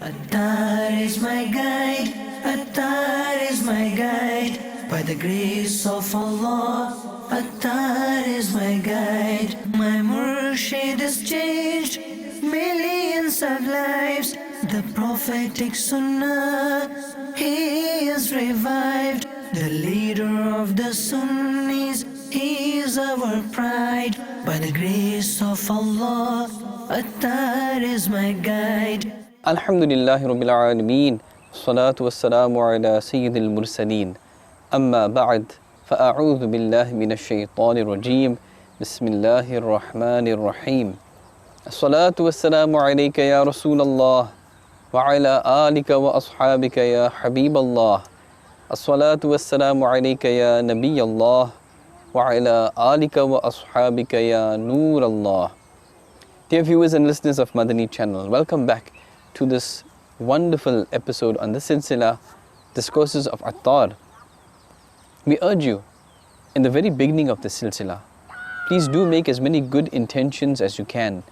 Attar is my guide, Attar is my guide. By the grace of Allah, Attar is my guide. My Murshid has changed millions of lives. The prophetic Sunnah, he is revived. The leader of the Sunnis, he is our pride. By the grace of Allah, Attar is my guide. Alhamdulillahi Rabbil Alameen. Salatu wassalamu ala Sayyidil Mursaleen. Amma ba'd. Fa'a'udhu billahi minash shaytanir rajeem. Bismillahir Rahmanir Rahim. As-salatu wassalamu alayka ya Rasulallah. Wa ala alika wa ashabika ya Habiballah. As-salatu wassalamu alayka ya Nabiyallah. Wa ala alika wa ashabika ya Noorallah. Dear viewers and listeners of Madani channel, welcome back to this wonderful episode on the Silsila, Discourses of Attar. We urge you, in the very beginning of the Silsila, please do make as many good intentions as you can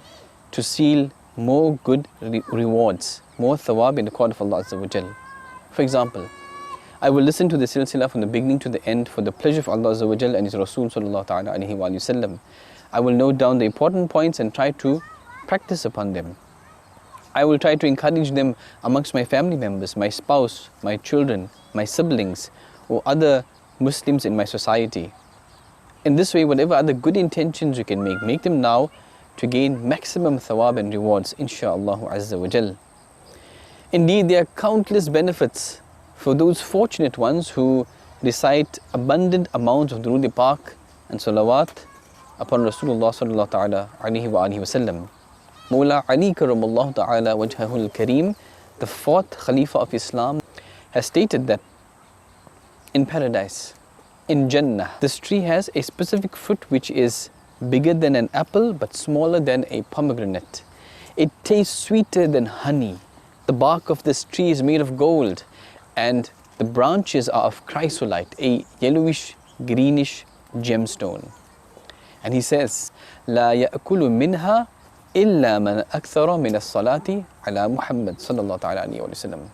to seal more good rewards, more thawab in the court of Allah Azza wa Jal. For example, I will listen to the Silsila from the beginning to the end for the pleasure of Allah Azza wa Jal and His Rasul Sallallahu Ta'ala Alaihi Wasallam. I will note down the important points and try to practice upon them. I will try to encourage them amongst my family members, my spouse, my children, my siblings, or other Muslims in my society. In this way, whatever other good intentions you can make them now to gain maximum thawab and rewards, insha'Allah Azza wa Jal. Indeed, there are countless benefits for those fortunate ones who recite abundant amounts of Durood Pak and Salawat upon Rasulullah Sallallahu Ta'ala Alaihi Wasallam. Mawla Ali Karamallahu Ta'ala Wajhahul Kareem, the fourth Khalifa of Islam, has stated that in paradise, in Jannah, this tree has a specific fruit which is bigger than an apple but smaller than a pomegranate. It tastes sweeter than honey. The bark of this tree is made of gold and the branches are of chrysolite, a yellowish greenish gemstone. And he says, La ya'kulu minha illa man akthara min as-salati ala Muhammad sallallahu ta'ala alayhi wa sallam.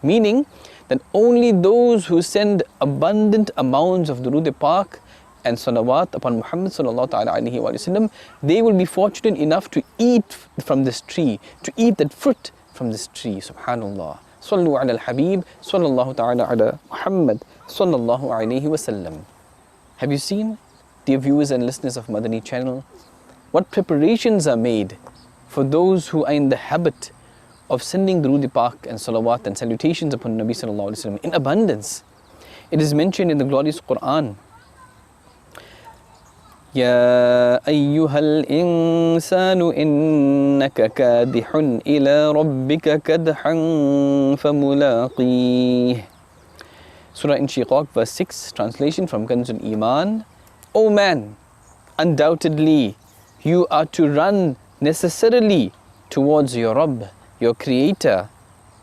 Meaning that only those who send abundant amounts of Durood Pak and salawat upon Muhammad sallallahu ta'ala alayhi wa sallam, they will be fortunate enough to eat from this tree, to eat that fruit from this tree. Subhanallah. Sallu ala al-Habib sallallahu ta'ala ala Muhammad sallallahu alayhi wa sallam. Have you seen, dear viewers and listeners of Madani channel, what preparations are made for those who are in the habit of sending Durood Pak and salawat and salutations upon Nabi sallallahu alaihi wasallam in abundance? It is mentioned in the glorious Quran, Ya ayyuhal insanu innaka kadihun ila rabbika kadhan famulaqih. Surah Inshiqaq verse 6, translation from Kanzul Iman. O man, undoubtedly you are to run necessarily towards your Rabb, your Creator.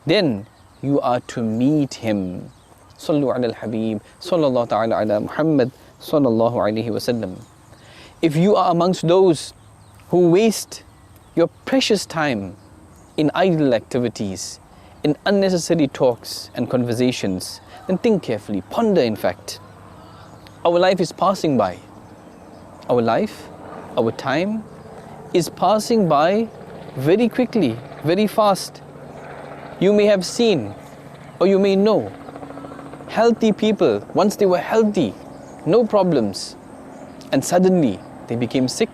Then you are to meet Him. Sallu ala al-Habib, sallallahu ta'ala ala Muhammad, sallallahu alayhi wa sallam. If you are amongst those who waste your precious time in idle activities, in unnecessary talks and conversations, then think carefully, ponder in fact. Our life is passing by. Our life, our time is passing by very quickly, very fast. You may have seen or you may know healthy people, once they were healthy, no problems, and suddenly they became sick,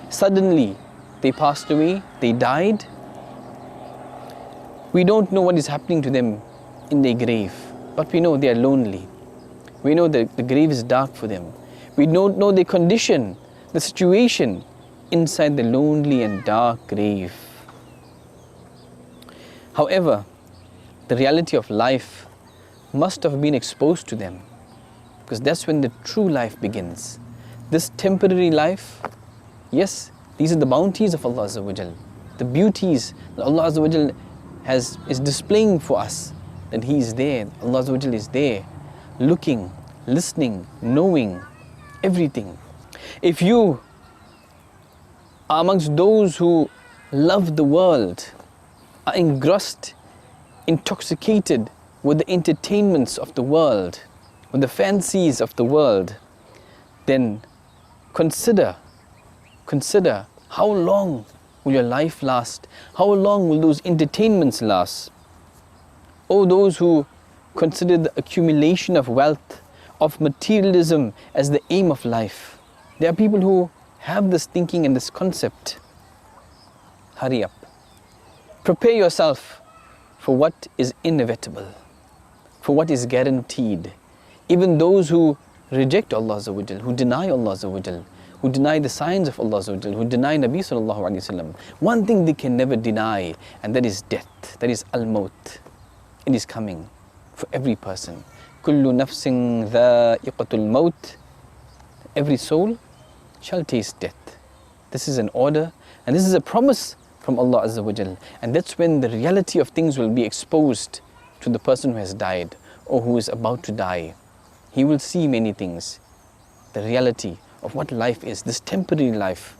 suddenly they passed away, they died. We don't know what is happening to them in their grave, but we know they are lonely. We know that the grave is dark for them. We don't know their condition, the situation inside the lonely and dark grave. However, the reality of life must have been exposed to them, because that's when the true life begins. This temporary life, yes, these are the bounties of Allah Azza wa Jal, the beauties that Allah Azza wa Jal is displaying for us, that He is there, Allah Azza wa Jal is there, looking, listening, knowing everything. If you are amongst those who love the world, are engrossed intoxicated with the entertainments of the world, with the fancies of the world, then consider how long will your life last? How long will those entertainments last? Oh, those who consider the accumulation of wealth, of materialism as the aim of life. There are people who have this thinking and this concept. Hurry up. Prepare yourself for what is inevitable, for what is guaranteed. Even those who reject Allah Azza wa Jal, who deny Allah Azza wa Jal, who deny the signs of Allah Azza wa Jal, who deny Nabi Sallallahu Alaihi Wasallam, one thing they can never deny, and that is death, that is al-maut. It is coming for every person. Kullu nafsin dha'iqatul maut. Every soul shall taste death. This is an order, and this is a promise from Allah Azza wa Jal. And that's when the reality of things will be exposed to the person who has died or who is about to die. He will see many things, the reality of what life is, this temporary life,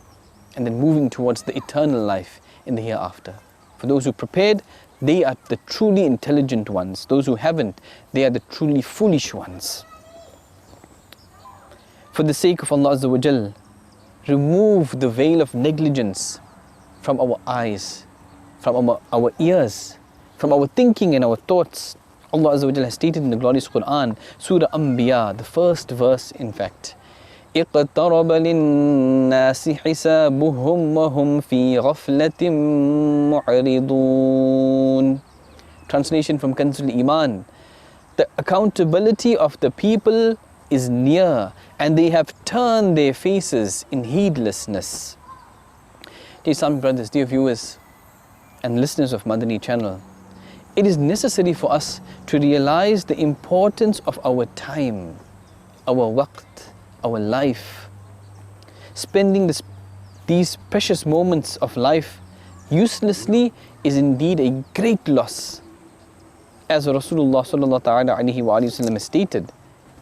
and then moving towards the eternal life in the hereafter. For those who prepared, they are the truly intelligent ones. Those who haven't, they are the truly foolish ones. For the sake of Allah Azza wa Jal, remove the veil of negligence from our eyes, from our ears, from our thinking and our thoughts. Allah Azza wa Jal has stated in the glorious Quran, Surah Anbiya, the first verse in fact, اقترب للناس حسابهم وهم في غفلة معرضون. Translation from Kanzul Iman. The accountability of the people is near, and they have turned their faces in heedlessness. Dear Islamic brothers, dear viewers and listeners of Madani channel, it is necessary for us to realize the importance of our time, our waqt, our life. Spending these precious moments of life uselessly is indeed a great loss. As Rasulullah sallallahu alaihi wasallam stated,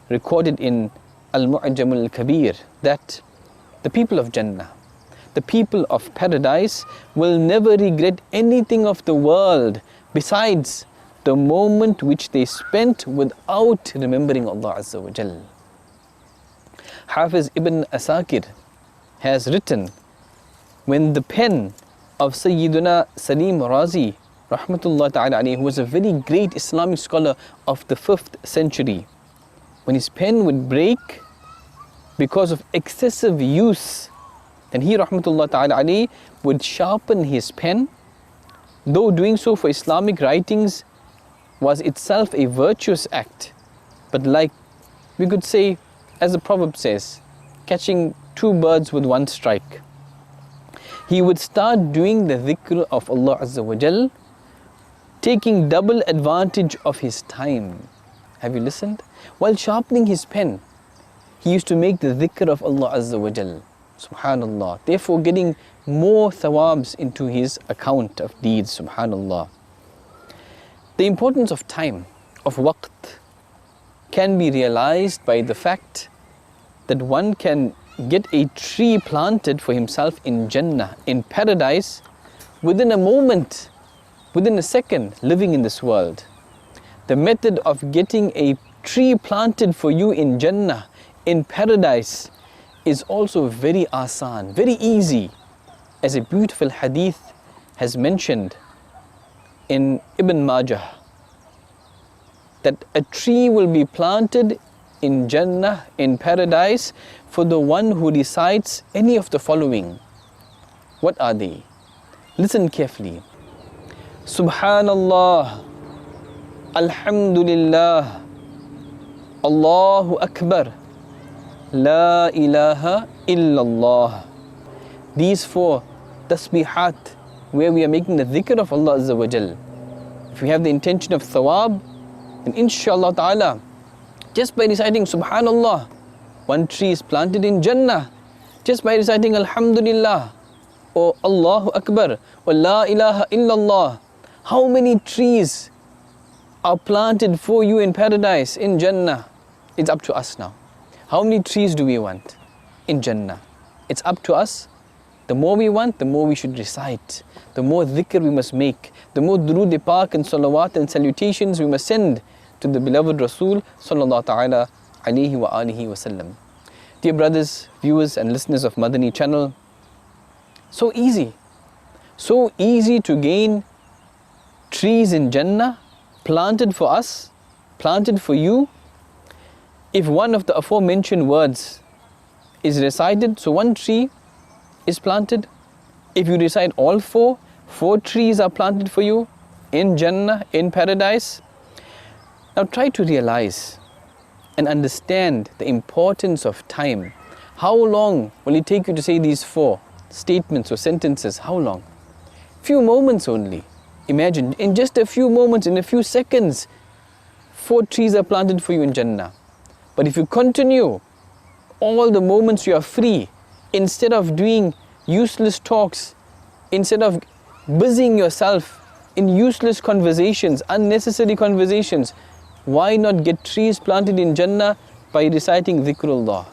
recorded in Al-Mu'jam al-Kabir, that the people of Jannah, the people of paradise, will never regret anything of the world besides the moment which they spent without remembering Allah Azza wa Jal. Hafiz ibn Asakir has written, when the pen of Sayyiduna Salim Razi, rahmatullah ta'ala alayhi, who was a very great Islamic scholar of the 5th century, when his pen would break because of excessive use, then he, rahmatullah ta'ala alayhi, would sharpen his pen. Though doing so for Islamic writings was itself a virtuous act, but like we could say, as the proverb says, catching two birds with one strike. He would start doing the dhikr of Allah Azza wa Jal, taking double advantage of his time. Have you listened? While sharpening his pen, he used to make the dhikr of Allah Azza wa Jal. Subhanallah. Therefore getting more thawabs into his account of deeds. Subhanallah. The importance of time, of waqt, can be realized by the fact that one can get a tree planted for himself in Jannah, in paradise, within a moment, within a second, living in this world. The method of getting a tree planted for you in Jannah, in paradise, is also very asan, very easy. As a beautiful hadith has mentioned in Ibn Majah, that a tree will be planted in Jannah, in paradise, for the one who recites any of the following. What are they? Listen carefully. Subhanallah, Alhamdulillah, Allahu Akbar, La ilaha illallah. These 4 tasbihat, where we are making the dhikr of Allah Azza wa Jal. If we have the intention of thawab, then inshallah ta'ala, just by reciting Subhanallah, one tree is planted in Jannah. Just by reciting Alhamdulillah, or Allahu Akbar, or La ilaha illallah, how many trees are planted for you in paradise, in Jannah? It's up to us now. How many trees do we want in Jannah? It's up to us The more we want, the more we should recite. The more dhikr we must make. The more durood-e-pak and salawat and salutations we must send to the beloved Rasul sallallahu ta'ala alayhi wa alihi wa sallam. Dear brothers, viewers and listeners of Madani channel, so easy to gain trees in Jannah, planted for us, planted for you. If one of the aforementioned words is recited, so one tree is planted. If you recite all four trees are planted for you in Jannah, in paradise. Now try to realize and understand the importance of time. How long will it take you to say these 4 statements or sentences? How long? Few moments only. Imagine, in just a few moments, in a few seconds, 4 trees are planted for you in Jannah. But if you continue all the moments you are free, instead of doing useless talks, instead of busying yourself in useless conversations, unnecessary conversations, why not get trees planted in Jannah by reciting dhikrullah?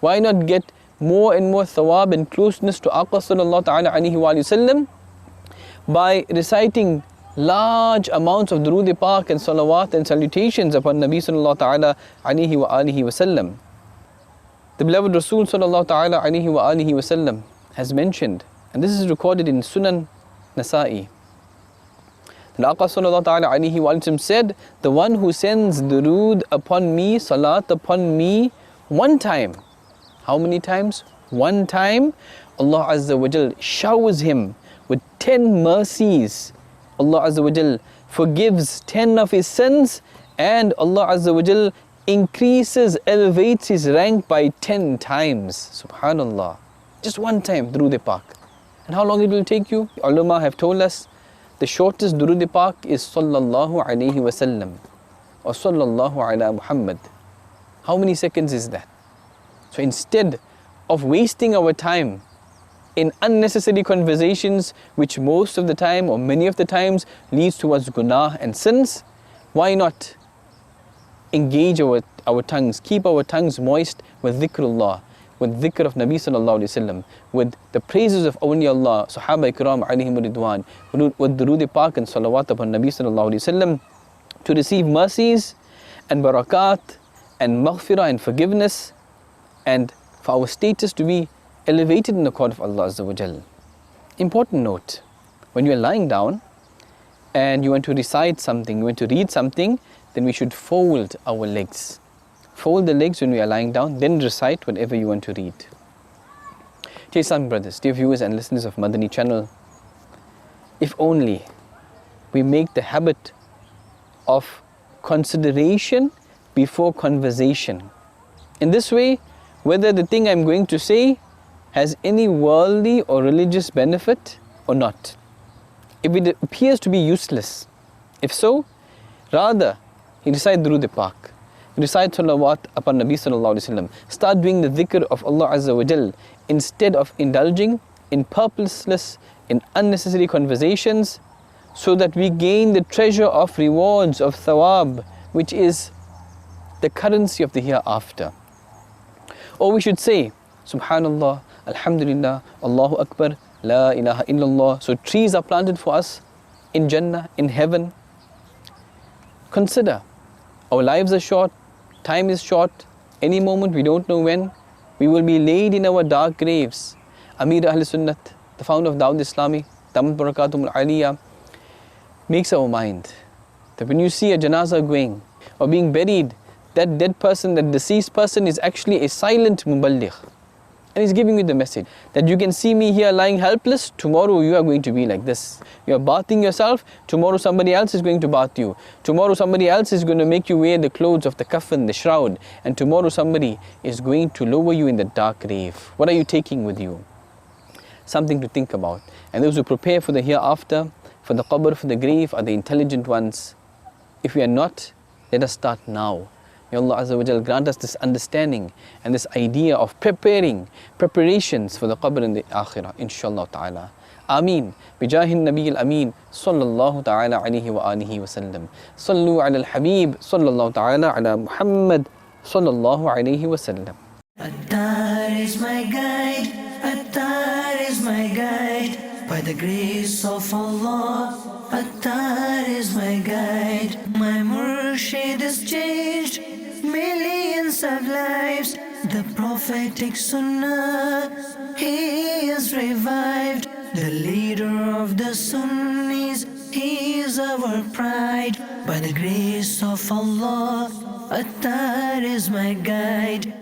Why not get more and more thawab and closeness to Aqa sallallahu ta'ala alayhi wa sallam by reciting large amounts of durood-e-pak and salawat and salutations upon Nabi sallallahu ta'ala alayhi wa alihi wa sallam? The beloved Rasul sallallahu ta'ala alayhi wa alihi wa sallam has mentioned, and this is recorded in Sunan Nasa'i, that Aqa sallallahu ta'ala alayhi wa sallam said, the one who sends durood upon me, salat upon me, one time. How many times? One time. Allah Azza wa Jal showers him with 10 mercies. Allah Azza wa Jal forgives 10 of his sins, and Allah Azza wa Jal increases, elevates his rank by 10 times. Subhanallah. Just one time, durood-e-pak. And how long it will take you? Ulama have told us the shortest durood-e-pak is sallallahu alayhi wa sallam or sallallahu ala Muhammad. How many seconds is that? So instead of wasting our time in unnecessary conversations, which most of the time or many of the times leads towards gunaah and sins, why not engage our tongues, keep our tongues moist with dhikrullah, with dhikr of Nabi sallallahu alayhi wa sallam, with the praises of awliyaullah, Sahaba Ikram alayhim ridwan, with durood-e-pak and salawat upon Nabi sallallahu alayhi wa sallam, to receive mercies and barakat and maghfirah and forgiveness, and for our status to be elevated in the court of Allah Azza wa Jal. Important note, when you are lying down and you want to recite something, you want to read something, then we should fold our legs. Fold the legs when we are lying down, then recite whatever you want to read. Dear Islamic brothers, dear viewers and listeners of Madani channel, if only we make the habit of consideration before conversation. In this way, whether the thing I'm going to say has any worldly or religious benefit or not. If it appears to be useless, if so, rather recite durood-e-pak, recite salawat upon Nabi sallallahu alayhi wa sallam, start doing the dhikr of Allah Azza wa Jal instead of indulging in purposeless, in unnecessary conversations, so that we gain the treasure of rewards of thawab, which is the currency of the hereafter. Or we should say, Subhanallah, Alhamdulillah, Allahu Akbar, La ilaha illallah. So trees are planted for us in Jannah, in heaven. Consider, our lives are short, time is short, any moment we don't know when, we will be laid in our dark graves. Amir Ahl Sunnat, the founder of Dawat-e-Islami, Damat Barakatum Aliyah, makes our mind that when you see a janazah going or being buried, that dead person, that deceased person is actually a silent Muballigh. And he's giving you the message that you can see me here lying helpless, tomorrow you are going to be like this. You are bathing yourself, tomorrow somebody else is going to bath you. Tomorrow somebody else is going to make you wear the clothes of the coffin, the shroud. And tomorrow somebody is going to lower you in the dark grave. What are you taking with you? Something to think about. And those who prepare for the hereafter, for the qabr, for the grave, are the intelligent ones. If we are not, let us start now. May Allah Azza wa Jal grant us this understanding and this idea of preparations for the qabr and the akhirah, inshallah ta'ala. Ameen. Bijahin Nabi al-Ameen, sallallahu ta'ala alayhi wa alihi wa sallam. Sallu ala al-Habib, sallallahu ta'ala ala Muhammad, sallallahu alayhi wa sallam. Attar is my guide, Attar is my guide. By the grace of Allah, Attar is my guide. My Murshid has changed millions of lives. The prophetic Sunnah, he is revived. The leader of the Sunnis, he is our pride. By the grace of Allah, Attar is my guide.